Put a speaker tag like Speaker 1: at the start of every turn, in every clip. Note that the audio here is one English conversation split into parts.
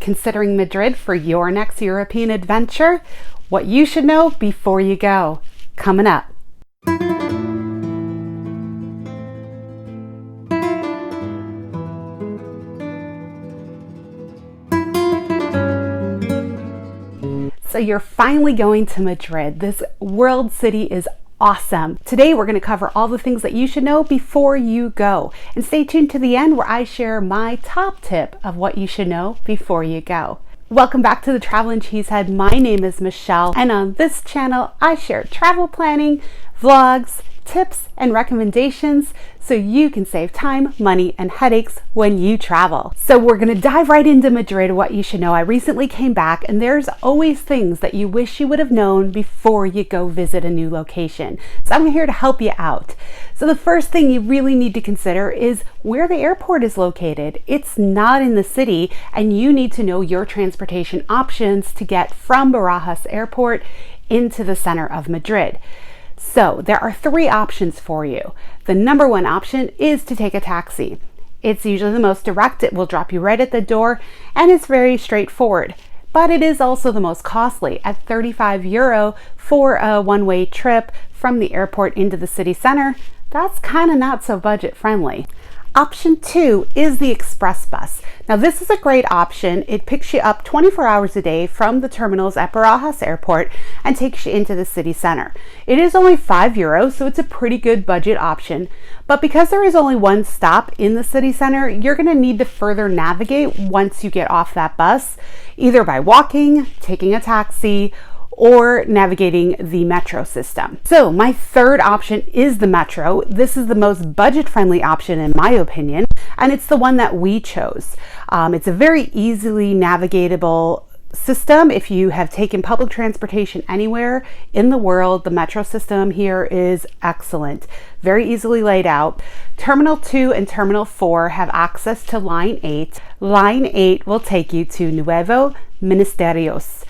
Speaker 1: considering Madrid for your next European adventure? What you should know before you go. Coming up. So you're finally going to Madrid. This world city is awesome. Today we're going to cover all the things that you should know before you go. And stay tuned to the end where I share my top tip of what you should know before you go. Welcome back to the Travel and Cheesehead. My name is Michelle, and on this channel I share travel planning, vlogs, tips, and recommendations so you can save time, money, and headaches when you travel. So we're going to dive right into Madrid, what you should know. I recently came back, and there's always things that you wish you would have known before you go visit a new location. So I'm here to help you out. So the first thing you really need to consider is where the airport is located. It's not in the city, and you need to know your transportation options to get from Barajas Airport into the center of Madrid. So there are three options for you. The number one option is to take a taxi. It's usually the most direct. It will drop you right at the door, and it's very straightforward. But it is also the most costly at €35 for a one-way trip from the airport into the city center. That's kind of not so budget friendly. Option two is the express bus. Now this is a great option. It picks you up 24 hours a day from the terminals at Barajas Airport and takes you into the city center. It is only €5, so it's a pretty good budget option. But because there is only one stop in the city center, you're going to need to further navigate once you get off that bus, either by walking, taking a taxi, or navigating the metro system. So my third option is the metro. This is the most budget-friendly option in my opinion, and it's the one that we chose. It's a very easily navigatable system. If you have taken public transportation anywhere in the world, the metro system here is excellent. Very easily laid out. Terminal 2 and Terminal 4 have access to Line 8. Line 8 will take you to Nuevo Ministerios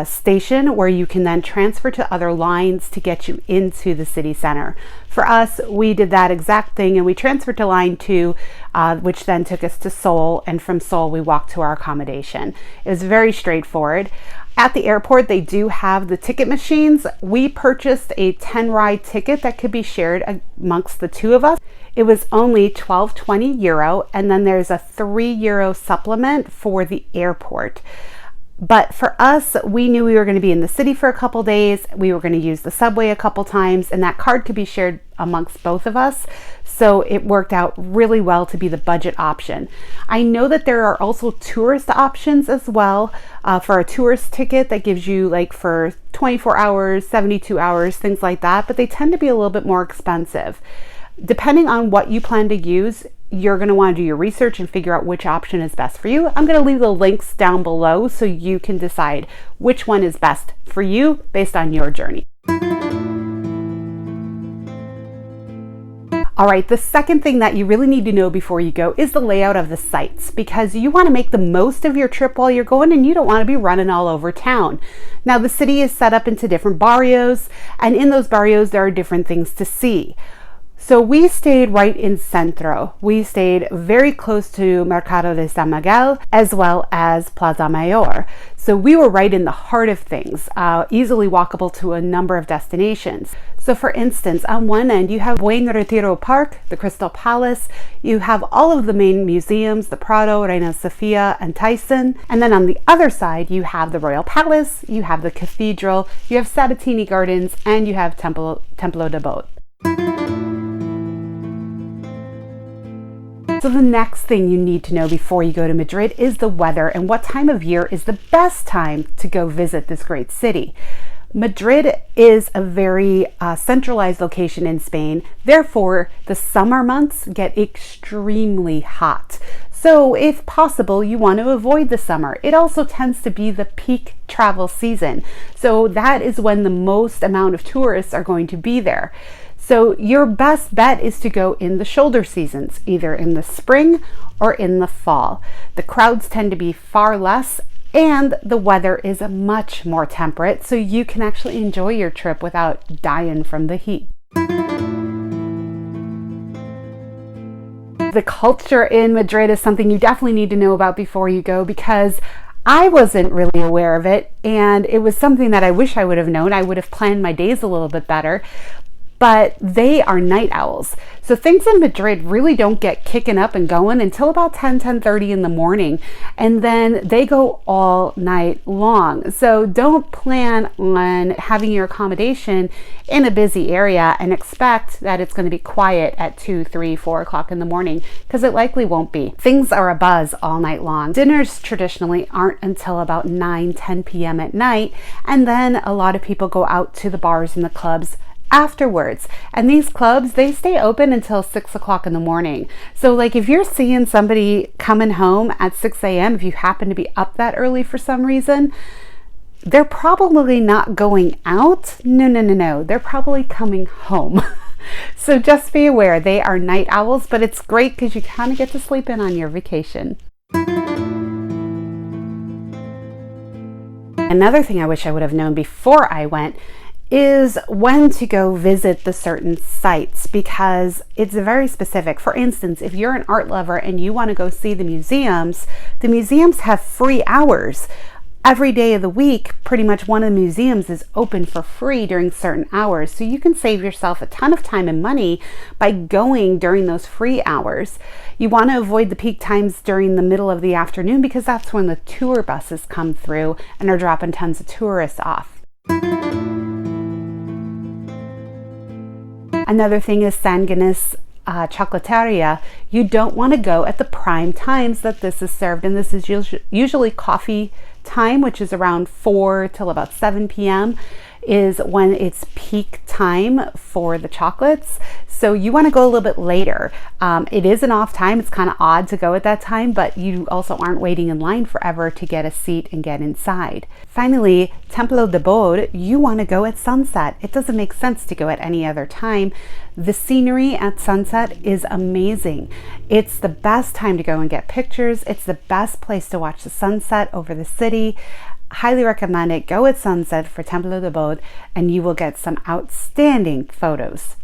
Speaker 1: station, where you can then transfer to other lines to get you into the city center. For us, we did that exact thing, and we transferred to Line 2, which then took us to Seoul, and from Seoul we walked to our accommodation. It was very straightforward. At the airport, they do have the ticket machines. We purchased a 10-ride ticket that could be shared amongst the two of us. It was only €12.20, and then there's a €3 supplement for the airport. But for us, we knew we were going to be in the city for a couple days. We were going to use the subway a couple times, and that card could be shared amongst both of us. So it worked out really well to be the budget option. I know that there are also tourist options as well for a tourist ticket that gives you like for 24 hours, 72 hours, things like that, but they tend to be a little bit more expensive. Depending on what you plan to use, you're going to want to do your research and figure out which option is best for you. I'm going to leave the links down below so you can decide which one is best for you based on your journey. All right, the second thing that you really need to know before you go is the layout of the sites, because you want to make the most of your trip while you're going, and you don't want to be running all over town. Now, the city is set up into different barrios, and in those barrios there are different things to see. So we stayed right in Centro. We stayed very close to Mercado de San Miguel as well as Plaza Mayor. So we were right in the heart of things, easily walkable to a number of destinations. So for instance, on one end you have Buen Retiro Park, the Crystal Palace. You have all of the main museums, the Prado, Reina Sofia, and Thyssen. And then on the other side you have the Royal Palace, you have the Cathedral, you have Sabatini Gardens, and you have Templo de Bot. So the next thing you need to know before you go to Madrid is the weather and what time of year is the best time to go visit this great city. Madrid is a very centralized location in Spain. Therefore, the summer months get extremely hot. So if possible, you want to avoid the summer. It also tends to be the peak travel season. So that is when the most amount of tourists are going to be there. So your best bet is to go in the shoulder seasons, either in the spring or in the fall. The crowds tend to be far less, and the weather is much more temperate, so you can actually enjoy your trip without dying from the heat. The culture in Madrid is something you definitely need to know about before you go, because I wasn't really aware of it, and it was something that I wish I would have known. I would have planned my days a little bit better. But they are night owls. So things in Madrid really don't get kicking up and going until about 10:30 in the morning. And then they go all night long. So don't plan on having your accommodation in a busy area and expect that it's going to be quiet at 2, 3, 4 o'clock in the morning, because it likely won't be. Things are abuzz all night long. Dinners traditionally aren't until about 9, 10 p.m. at night. And then a lot of people go out to the bars and the clubs afterwards, and these clubs, they stay open until 6 o'clock in the morning. So like if you're seeing somebody coming home at 6 a.m., if you happen to be up that early for some reason, they're probably not going out. No, they're probably coming home. So just be aware, they are night owls, but it's great because you kind of get to sleep in on your vacation. Another thing I wish I would have known before I went is when to go visit the certain sites, because it's very specific. For instance, if you're an art lover and you want to go see the museums have free hours. Every day of the week, pretty much one of the museums is open for free during certain hours. So you can save yourself a ton of time and money by going during those free hours. You want to avoid the peak times during the middle of the afternoon, because that's when the tour buses come through and are dropping tons of tourists off. Another thing is Sanguinis Chocolateria. You don't want to go at the prime times that this is served, and this is usually coffee time, which is around 4 till about 7 p.m. is when it's peak time for the chocolates. So you want to go a little bit later. It is an off time. It's kind of odd to go at that time, but you also aren't waiting in line forever to get a seat and get inside. Finally, Templo de Bod, you want to go at sunset. It doesn't make sense to go at any other time. The scenery at sunset is amazing. It's the best time to go and get pictures. It's the best place to watch the sunset over the city. Highly recommend it. Go at sunset for Templo de Bod and you will get some outstanding photos.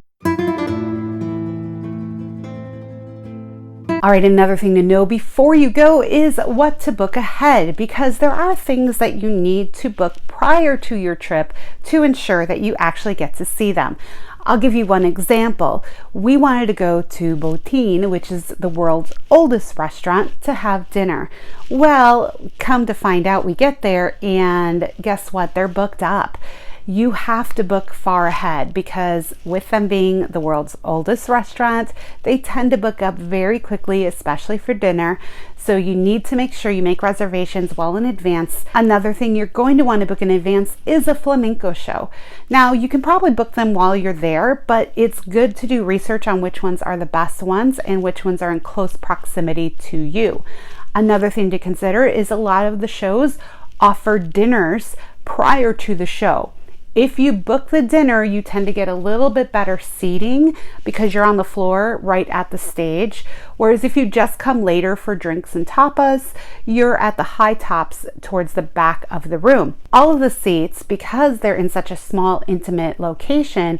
Speaker 1: All right, another thing to know before you go is what to book ahead, because there are things that you need to book prior to your trip to ensure that you actually get to see them. I'll give you one example. We wanted to go to Botin, which is the world's oldest restaurant, to have dinner. Well, come to find out, we get there and guess what? They're booked up. You have to book far ahead, because with them being the world's oldest restaurant, they tend to book up very quickly, especially for dinner. So you need to make sure you make reservations well in advance. Another thing you're going to want to book in advance is a flamenco show. Now, you can probably book them while you're there, but it's good to do research on which ones are the best ones and which ones are in close proximity to you. Another thing to consider is a lot of the shows offer dinners prior to the show. If you book the dinner, you tend to get a little bit better seating because you're on the floor right at the stage. Whereas if you just come later for drinks and tapas, you're at the high tops towards the back of the room. All of the seats, because they're in such a small, intimate location,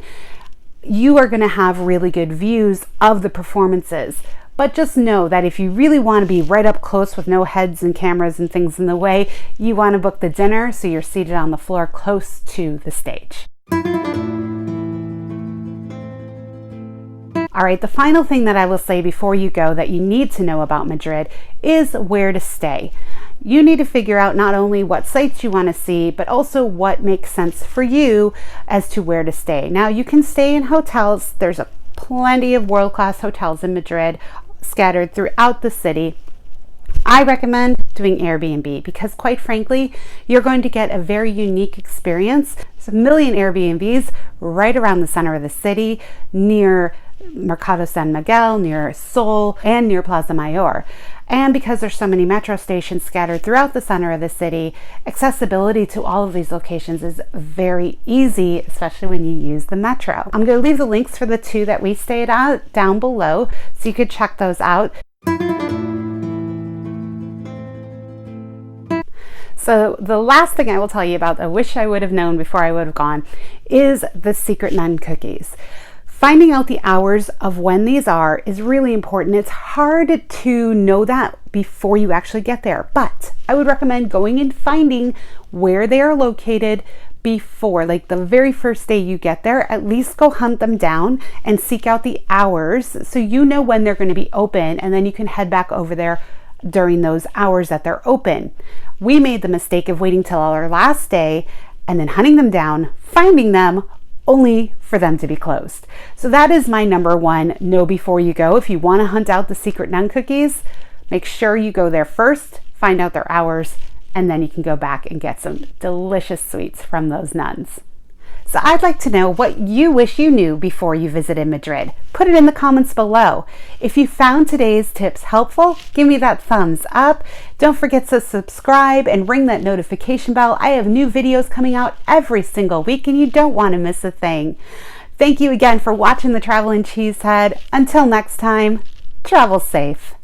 Speaker 1: you are going to have really good views of the performances. But just know that if you really want to be right up close with no heads and cameras and things in the way, you want to book the dinner so you're seated on the floor close to the stage. All right, the final thing that I will say before you go that you need to know about Madrid is where to stay. You need to figure out not only what sites you want to see, but also what makes sense for you as to where to stay. Now, you can stay in hotels. There's plenty of world-class hotels in Madrid scattered throughout the city. I recommend doing Airbnb because, quite frankly, you're going to get a very unique experience. There's a million Airbnbs right around the center of the city, near Mercado San Miguel, near Sol, and near Plaza Mayor. And because there's so many metro stations scattered throughout the center of the city, accessibility to all of these locations is very easy, especially when you use the metro. I'm going to leave the links for the two that we stayed at down below, so you could check those out. So the last thing I will tell you about, I wish I would have known before I would have gone, is the secret nun cookies. Finding out the hours of when these are is really important. It's hard to know that before you actually get there, but I would recommend going and finding where they are located before, like the very first day you get there. At least go hunt them down and seek out the hours so you know when they're going to be open, and then you can head back over there during those hours that they're open. We made the mistake of waiting till our last day and then hunting them down, finding them, only for them to be closed. So that is my number one know before you go. If you want to hunt out the secret nun cookies, make sure you go there first, find out their hours, and then you can go back and get some delicious sweets from those nuns. So I'd like to know what you wish you knew before you visited Madrid. Put it in the comments below. If you found today's tips helpful, give me that thumbs up. Don't forget to subscribe and ring that notification bell. I have new videos coming out every single week and you don't want to miss a thing. Thank you again for watching the Traveling Cheesehead. Until next time, travel safe.